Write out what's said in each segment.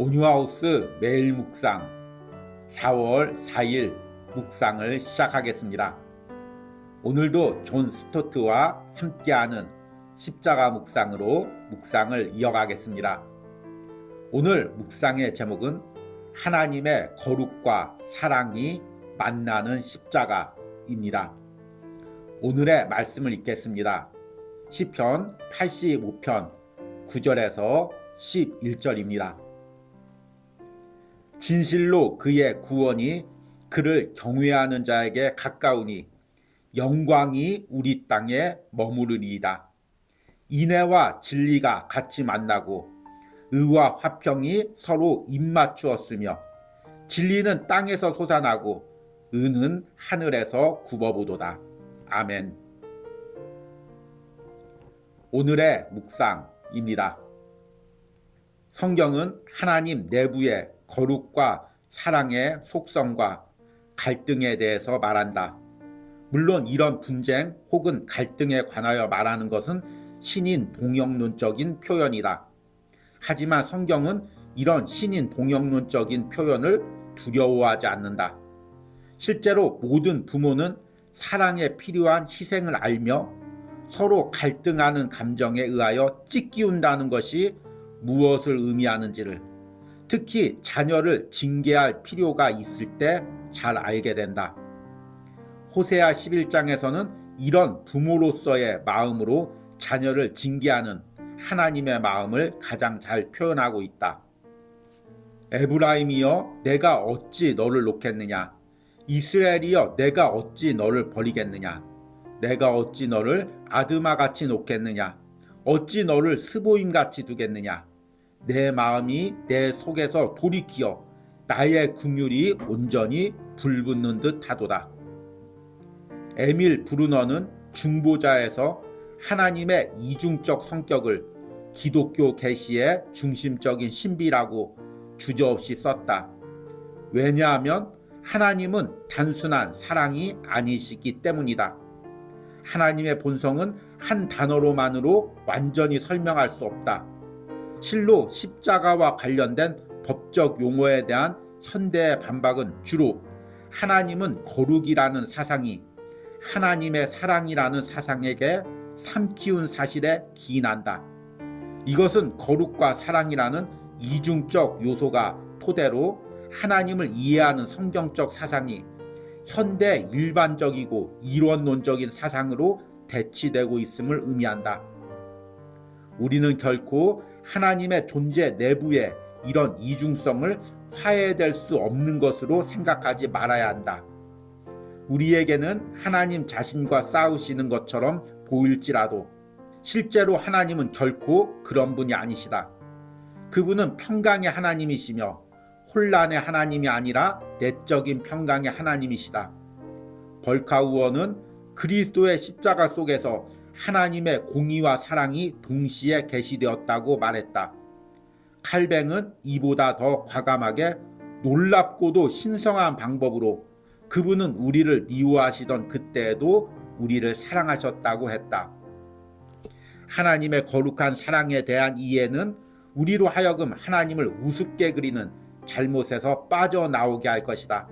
온유하우스 매일 묵상 4월 4일 묵상을 시작하겠습니다. 오늘도 존 스토트와 함께하는 십자가 묵상으로 묵상을 이어가겠습니다. 오늘 묵상의 제목은 하나님의 거룩과 사랑이 만나는 십자가입니다. 오늘의 말씀을 읽겠습니다. 시편 85편 9절에서 11절입니다. 진실로 그의 구원이 그를 경외하는 자에게 가까우니 영광이 우리 땅에 머무르리이다. 인애와 진리가 같이 만나고 의와 화평이 서로 입맞추었으며 진리는 땅에서 솟아나고 의는 하늘에서 굽어보도다. 아멘. 오늘의 묵상입니다. 성경은 하나님 내부의 거룩과 사랑의 속성과 갈등에 대해서 말한다. 물론 이런 분쟁 혹은 갈등에 관하여 말하는 것은 신인 동역론적인 표현이다. 하지만 성경은 이런 신인 동역론적인 표현을 두려워하지 않는다. 실제로 모든 부모는 사랑에 필요한 희생을 알며 서로 갈등하는 감정에 의하여 찢기운다는 것이 무엇을 의미하는지를, 특히 자녀를 징계할 필요가 있을 때 잘 알게 된다. 호세아 11장에서는 이런 부모로서의 마음으로 자녀를 징계하는 하나님의 마음을 가장 잘 표현하고 있다. 에브라임이여 내가 어찌 너를 놓겠느냐, 이스라엘이여 내가 어찌 너를 버리겠느냐, 내가 어찌 너를 아드마같이 놓겠느냐, 어찌 너를 스보임같이 두겠느냐, 내 마음이 내 속에서 돌이키어 나의 긍휼이 온전히 불붙는 듯 하도다. 에밀 브루너는 중보자에서 하나님의 이중적 성격을 기독교 계시의 중심적인 신비라고 주저없이 썼다. 왜냐하면 하나님은 단순한 사랑이 아니시기 때문이다. 하나님의 본성은 한 단어로만으로 완전히 설명할 수 없다. 실로 십자가와 관련된 법적 용어에 대한 현대의 반박은 주로 하나님은 거룩이라는 사상이 하나님의 사랑이라는 사상에게 삼키운 사실에 기인한다. 이것은 거룩과 사랑이라는 이중적 요소가 토대로 하나님을 이해하는 성경적 사상이 현대 일반적이고 이론론적인 사상으로 대치되고 있음을 의미한다. 우리는 결코 하나님의 존재 내부에 이런 이중성을 화해될 수 없는 것으로 생각하지 말아야 한다. 우리에게는 하나님 자신과 싸우시는 것처럼 보일지라도 실제로 하나님은 결코 그런 분이 아니시다. 그분은 평강의 하나님이시며 혼란의 하나님이 아니라 내적인 평강의 하나님이시다. 벌카우어는 그리스도의 십자가 속에서 하나님의 공의와 사랑이 동시에 계시되었다고 말했다. 칼뱅은 이보다 더 과감하게 놀랍고도 신성한 방법으로 그분은 우리를 미워하시던 그때에도 우리를 사랑하셨다고 했다. 하나님의 거룩한 사랑에 대한 이해는 우리로 하여금 하나님을 우습게 그리는 잘못에서 빠져나오게 할 것이다.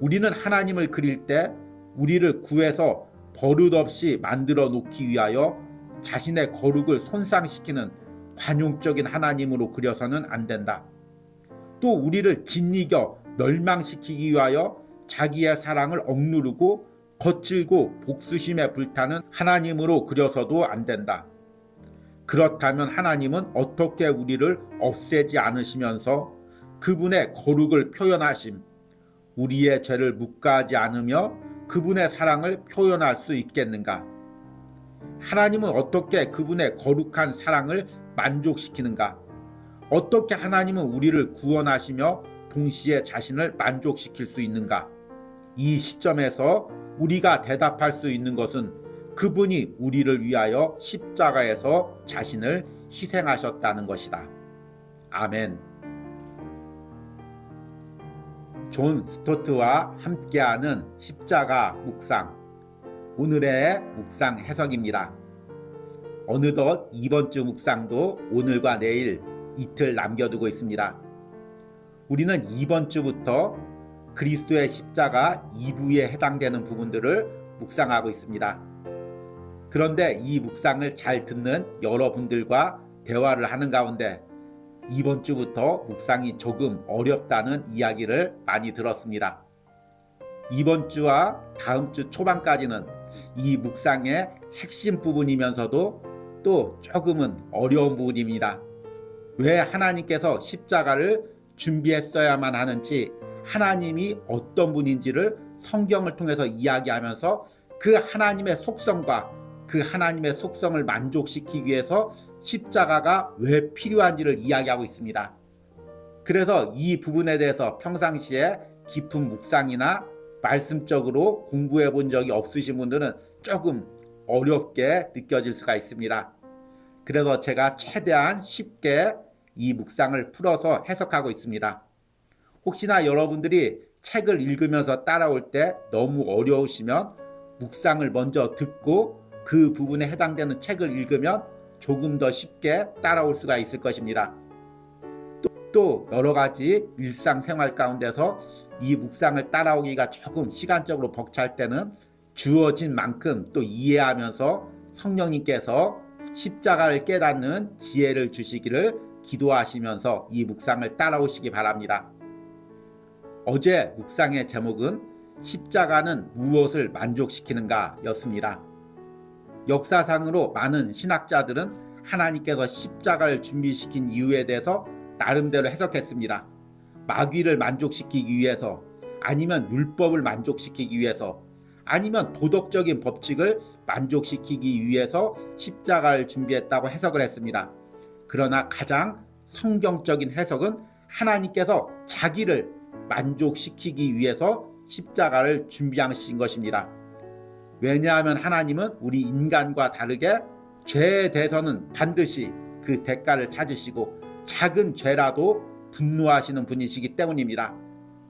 우리는 하나님을 그릴 때 우리를 구해서 버릇없이 만들어 놓기 위하여 자신의 거룩을 손상시키는 관용적인 하나님으로 그려서는 안 된다. 또 우리를 짓이겨 멸망시키기 위하여 자기의 사랑을 억누르고 거칠고 복수심에 불타는 하나님으로 그려서도 안 된다. 그렇다면 하나님은 어떻게 우리를 없애지 않으시면서 그분의 거룩을 표현하심, 우리의 죄를 묵과하지 않으며 그분의 사랑을 표현할 수 있겠는가? 하나님은 어떻게 그분의 거룩한 사랑을 만족시키는가? 어떻게 하나님은 우리를 구원하시며 동시에 자신을 만족시킬 수 있는가? 이 시점에서 우리가 대답할 수 있는 것은 그분이 우리를 위하여 십자가에서 자신을 희생하셨다는 것이다. 아멘. 존 스토트와 함께하는 십자가 묵상, 오늘의 묵상 해석입니다. 어느덧 이번 주 묵상도 오늘과 내일 이틀 남겨두고 있습니다. 우리는 이번 주부터 그리스도의 십자가 2부에 해당되는 부분들을 묵상하고 있습니다. 그런데 이 묵상을 잘 듣는 여러분들과 대화를 하는 가운데 이번 주부터 묵상이 조금 어렵다는 이야기를 많이 들었습니다. 이번 주와 다음 주 초반까지는 이 묵상의 핵심 부분이면서도 또 조금은 어려운 부분입니다. 왜 하나님께서 십자가를 준비했어야만 하는지, 하나님이 어떤 분인지를 성경을 통해서 이야기하면서 그 하나님의 속성과 그 하나님의 속성을 만족시키기 위해서 십자가가 왜 필요한지를 이야기하고 있습니다. 그래서 이 부분에 대해서 평상시에 깊은 묵상이나 말씀적으로 공부해 본 적이 없으신 분들은 조금 어렵게 느껴질 수가 있습니다. 그래서 제가 최대한 쉽게 이 묵상을 풀어서 해석하고 있습니다. 혹시나 여러분들이 책을 읽으면서 따라올 때 너무 어려우시면 묵상을 먼저 듣고 그 부분에 해당되는 책을 읽으면 조금 더 쉽게 따라올 수가 있을 것입니다. 또 여러 가지 일상생활 가운데서 이 묵상을 따라오기가 조금 시간적으로 벅찰 때는 주어진 만큼 또 이해하면서 성령님께서 십자가를 깨닫는 지혜를 주시기를 기도하시면서 이 묵상을 따라오시기 바랍니다. 어제 묵상의 제목은 십자가는 무엇을 만족시키는가 였습니다. 역사상으로 많은 신학자들은 하나님께서 십자가를 준비시킨 이유에 대해서 나름대로 해석했습니다. 마귀를 만족시키기 위해서, 아니면 율법을 만족시키기 위해서, 아니면 도덕적인 법칙을 만족시키기 위해서 십자가를 준비했다고 해석을 했습니다. 그러나 가장 성경적인 해석은 하나님께서 자기를 만족시키기 위해서 십자가를 준비하신 것입니다. 왜냐하면 하나님은 우리 인간과 다르게 죄에 대해서는 반드시 그 대가를 찾으시고 작은 죄라도 분노하시는 분이시기 때문입니다.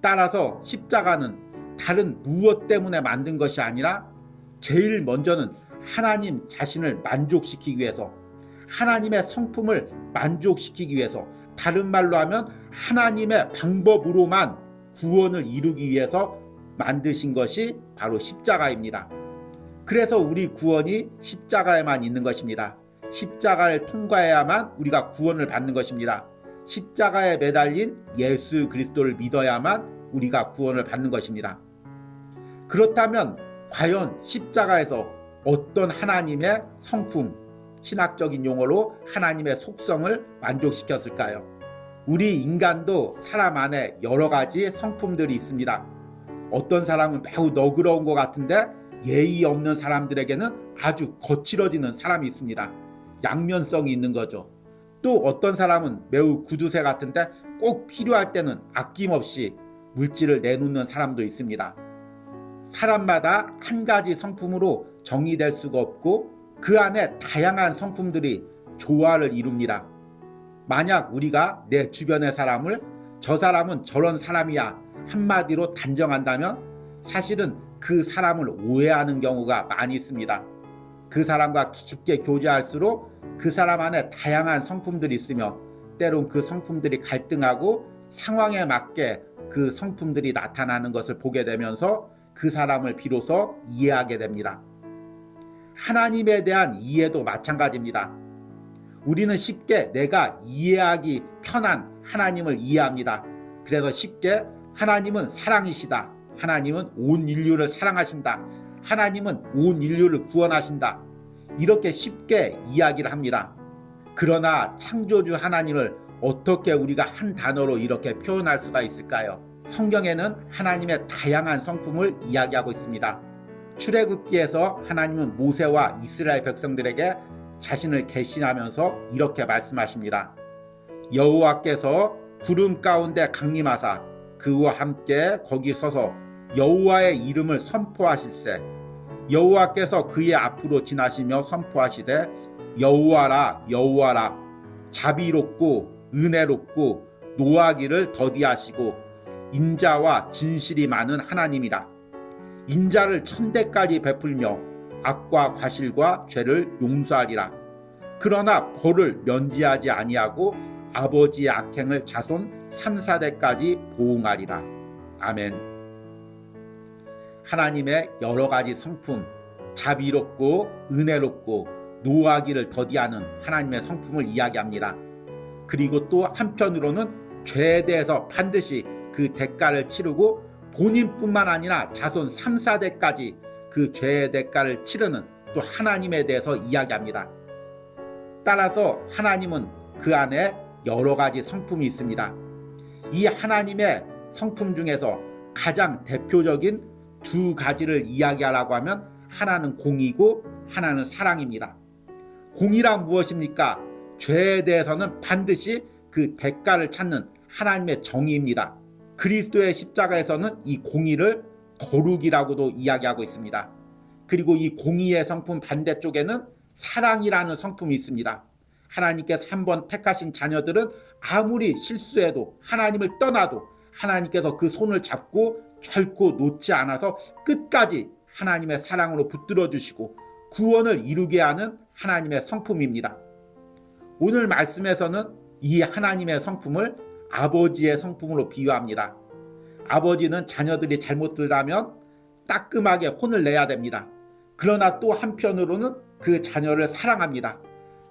따라서 십자가는 다른 무엇 때문에 만든 것이 아니라 제일 먼저는 하나님 자신을 만족시키기 위해서, 하나님의 성품을 만족시키기 위해서, 다른 말로 하면 하나님의 방법으로만 구원을 이루기 위해서 만드신 것이 바로 십자가입니다. 그래서 우리 구원이 십자가에만 있는 것입니다. 십자가를 통과해야만 우리가 구원을 받는 것입니다. 십자가에 매달린 예수 그리스도를 믿어야만 우리가 구원을 받는 것입니다. 그렇다면 과연 십자가에서 어떤 하나님의 성품, 신학적인 용어로 하나님의 속성을 만족시켰을까요? 우리 인간도 사람 안에 여러 가지 성품들이 있습니다. 어떤 사람은 매우 너그러운 것 같은데 예의 없는 사람들에게는 아주 거칠어지는 사람이 있습니다. 양면성이 있는 거죠. 또 어떤 사람은 매우 구두쇠 같은데 꼭 필요할 때는 아낌없이 물질을 내놓는 사람도 있습니다. 사람마다 한 가지 성품으로 정의될 수가 없고 그 안에 다양한 성품들이 조화를 이룹니다. 만약 우리가 내 주변의 사람을 저 사람은 저런 사람이야 한마디로 단정한다면 사실은 그 사람을 오해하는 경우가 많이 있습니다. 그 사람과 깊게 교제할수록 그 사람 안에 다양한 성품들이 있으며 때론 그 성품들이 갈등하고 상황에 맞게 그 성품들이 나타나는 것을 보게 되면서 그 사람을 비로소 이해하게 됩니다. 하나님에 대한 이해도 마찬가지입니다. 우리는 쉽게 내가 이해하기 편한 하나님을 이해합니다. 그래서 쉽게 하나님은 사랑이시다, 하나님은 온 인류를 사랑하신다, 하나님은 온 인류를 구원하신다, 이렇게 쉽게 이야기를 합니다. 그러나 창조주 하나님을 어떻게 우리가 한 단어로 이렇게 표현할 수가 있을까요? 성경에는 하나님의 다양한 성품을 이야기하고 있습니다. 출애굽기에서 하나님은 모세와 이스라엘 백성들에게 자신을 계시하면서 이렇게 말씀하십니다. 여호와께서 구름 가운데 강림하사 그와 함께 거기 서서 여호와의 이름을 선포하실세. 여호와께서 그의 앞으로 지나시며 선포하시되 여호와라 여호와라 자비롭고 은혜롭고 노하기를 더디하시고 인자와 진실이 많은 하나님이라. 인자를 천대까지 베풀며 악과 과실과 죄를 용서하리라. 그러나 벌을 면제하지 아니하고 아버지의 악행을 자손 3, 4대까지 보응하리라. 아멘. 하나님의 여러 가지 성품, 자비롭고 은혜롭고 노하기를 더디하는 하나님의 성품을 이야기합니다. 그리고 또 한편으로는 죄에 대해서 반드시 그 대가를 치르고 본인뿐만 아니라 자손 3, 4대까지 그 죄의 대가를 치르는 또 하나님에 대해서 이야기합니다. 따라서 하나님은 그 안에 여러 가지 성품이 있습니다. 이 하나님의 성품 중에서 가장 대표적인 두 가지를 이야기하라고 하면 하나는 공의고 하나는 사랑입니다. 공의란 무엇입니까? 죄에 대해서는 반드시 그 대가를 찾는 하나님의 정의입니다. 그리스도의 십자가에서는 이 공의를 거룩이라고도 이야기하고 있습니다. 그리고 이 공의의 성품 반대쪽에는 사랑이라는 성품이 있습니다. 하나님께서 한번 택하신 자녀들은 아무리 실수해도 하나님을 떠나도 하나님께서 그 손을 잡고 결코 놓지 않아서 끝까지 하나님의 사랑으로 붙들어 주시고 구원을 이루게 하는 하나님의 성품입니다. 오늘 말씀에서는 이 하나님의 성품을 아버지의 성품으로 비유합니다. 아버지는 자녀들이 잘못들다면 따끔하게 혼을 내야 됩니다. 그러나 또 한편으로는 그 자녀를 사랑합니다.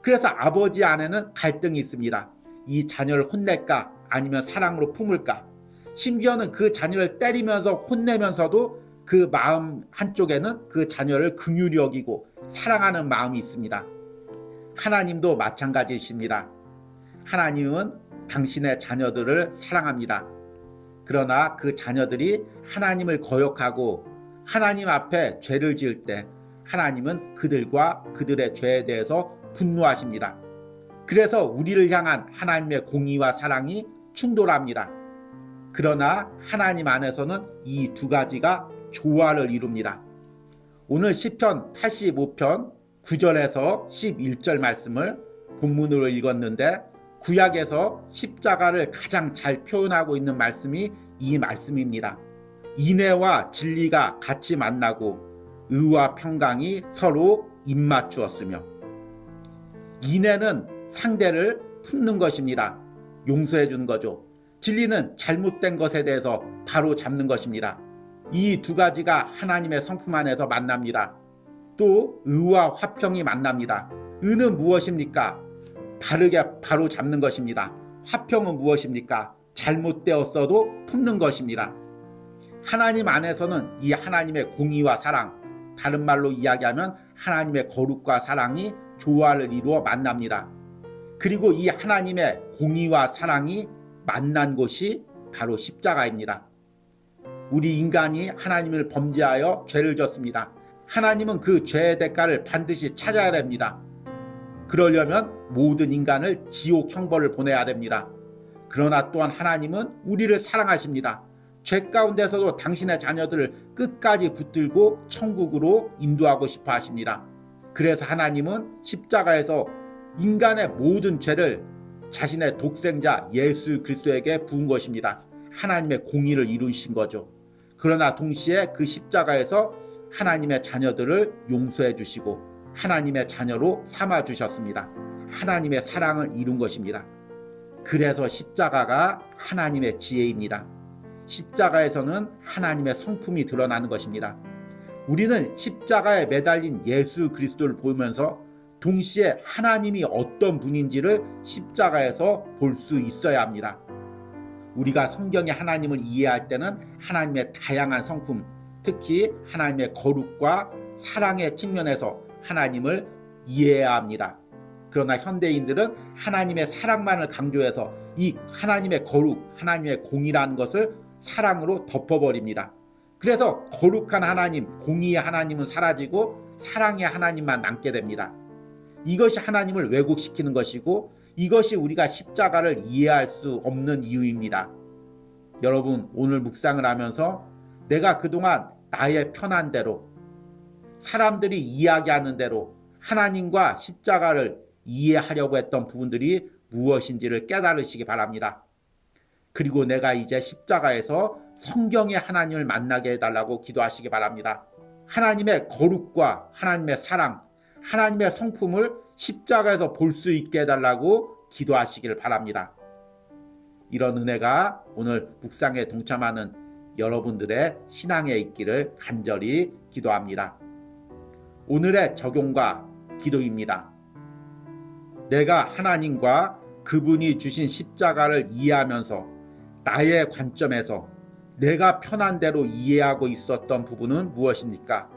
그래서 아버지 안에는 갈등이 있습니다. 이 자녀를 혼낼까 아니면 사랑으로 품을까? 심지어는 그 자녀를 때리면서 혼내면서도 그 마음 한쪽에는 그 자녀를 긍휼히 여기고 사랑하는 마음이 있습니다. 하나님도 마찬가지이십니다. 하나님은 당신의 자녀들을 사랑합니다. 그러나 그 자녀들이 하나님을 거역하고 하나님 앞에 죄를 지을 때 하나님은 그들과 그들의 죄에 대해서 분노하십니다. 그래서 우리를 향한 하나님의 공의와 사랑이 충돌합니다. 그러나 하나님 안에서는 이 두 가지가 조화를 이룹니다. 오늘 시편 85편 9절에서 11절 말씀을 본문으로 읽었는데 구약에서 십자가를 가장 잘 표현하고 있는 말씀이 이 말씀입니다. 인애와 진리가 같이 만나고 의와 평강이 서로 입맞추었으며, 인애는 상대를 품는 것입니다. 용서해 주는 거죠. 진리는 잘못된 것에 대해서 바로 잡는 것입니다. 이 두 가지가 하나님의 성품 안에서 만납니다. 또 의와 화평이 만납니다. 의는 무엇입니까? 바르게 바로 잡는 것입니다. 화평은 무엇입니까? 잘못되었어도 품는 것입니다. 하나님 안에서는 이 하나님의 공의와 사랑, 다른 말로 이야기하면 하나님의 거룩과 사랑이 조화를 이루어 만납니다. 그리고 이 하나님의 공의와 사랑이 만난 곳이 바로 십자가입니다. 우리 인간이 하나님을 범죄하여 죄를 졌습니다. 하나님은 그 죄의 대가를 반드시 찾아야 됩니다. 그러려면 모든 인간을 지옥 형벌을 보내야 됩니다. 그러나 또한 하나님은 우리를 사랑하십니다. 죄 가운데서도 당신의 자녀들을 끝까지 붙들고 천국으로 인도하고 싶어 하십니다. 그래서 하나님은 십자가에서 인간의 모든 죄를 자신의 독생자 예수 그리스도에게 부은 것입니다. 하나님의 공의를 이루신 거죠. 그러나 동시에 그 십자가에서 하나님의 자녀들을 용서해 주시고 하나님의 자녀로 삼아 주셨습니다. 하나님의 사랑을 이룬 것입니다. 그래서 십자가가 하나님의 지혜입니다. 십자가에서는 하나님의 성품이 드러나는 것입니다. 우리는 십자가에 매달린 예수 그리스도를 보면서 동시에 하나님이 어떤 분인지를 십자가에서 볼 수 있어야 합니다. 우리가 성경의 하나님을 이해할 때는 하나님의 다양한 성품, 특히 하나님의 거룩과 사랑의 측면에서 하나님을 이해해야 합니다. 그러나 현대인들은 하나님의 사랑만을 강조해서 이 하나님의 거룩, 하나님의 공의라는 것을 사랑으로 덮어버립니다. 그래서 거룩한 하나님, 공의의 하나님은 사라지고 사랑의 하나님만 남게 됩니다. 이것이 하나님을 왜곡시키는 것이고 이것이 우리가 십자가를 이해할 수 없는 이유입니다. 여러분, 오늘 묵상을 하면서 내가 그동안 나의 편한 대로 사람들이 이야기하는 대로 하나님과 십자가를 이해하려고 했던 부분들이 무엇인지를 깨달으시기 바랍니다. 그리고 내가 이제 십자가에서 성경의 하나님을 만나게 해달라고 기도하시기 바랍니다. 하나님의 거룩과 하나님의 사랑, 하나님의 성품을 십자가에서 볼 수 있게 해달라고 기도하시기를 바랍니다. 이런 은혜가 오늘 묵상에 동참하는 여러분들의 신앙에 있기를 간절히 기도합니다. 오늘의 적용과 기도입니다. 내가 하나님과 그분이 주신 십자가를 이해하면서 나의 관점에서 내가 편한 대로 이해하고 있었던 부분은 무엇입니까?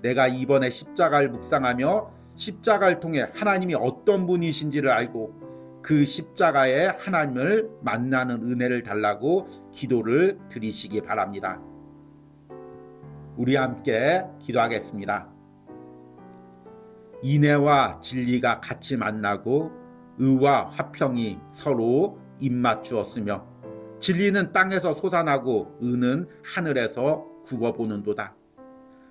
내가 이번에 십자가를 묵상하며 십자가를 통해 하나님이 어떤 분이신지를 알고 그 십자가에 하나님을 만나는 은혜를 달라고 기도를 드리시기 바랍니다. 우리 함께 기도하겠습니다. 인애와 진리가 같이 만나고 의와 화평이 서로 입맞추었으며 진리는 땅에서 솟아나고 의는 하늘에서 굽어보는도다.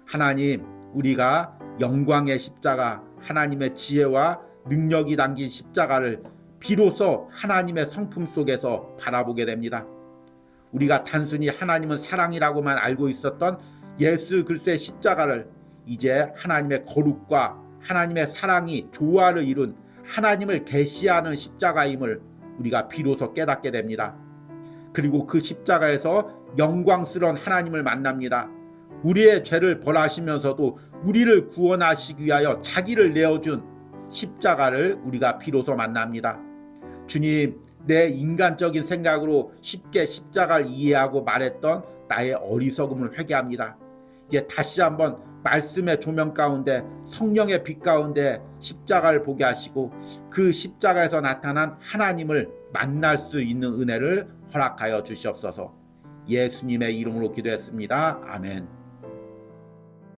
하나님, 우리가 영광의 십자가, 하나님의 지혜와 능력이 담긴 십자가를 비로소 하나님의 성품 속에서 바라보게 됩니다. 우리가 단순히 하나님은 사랑이라고만 알고 있었던 예수 그리스도의 십자가를 이제 하나님의 거룩과 하나님의 사랑이 조화를 이룬 하나님을 계시하는 십자가임을 우리가 비로소 깨닫게 됩니다. 그리고 그 십자가에서 영광스러운 하나님을 만납니다. 우리의 죄를 벌하시면서도 우리를 구원하시기 위하여 자기를 내어준 십자가를 우리가 비로소 만납니다. 주님, 내 인간적인 생각으로 쉽게 십자가를 이해하고 말했던 나의 어리석음을 회개합니다. 이제 다시 한번 말씀의 조명 가운데 성령의 빛 가운데 십자가를 보게 하시고 그 십자가에서 나타난 하나님을 만날 수 있는 은혜를 허락하여 주시옵소서. 예수님의 이름으로 기도했습니다. 아멘.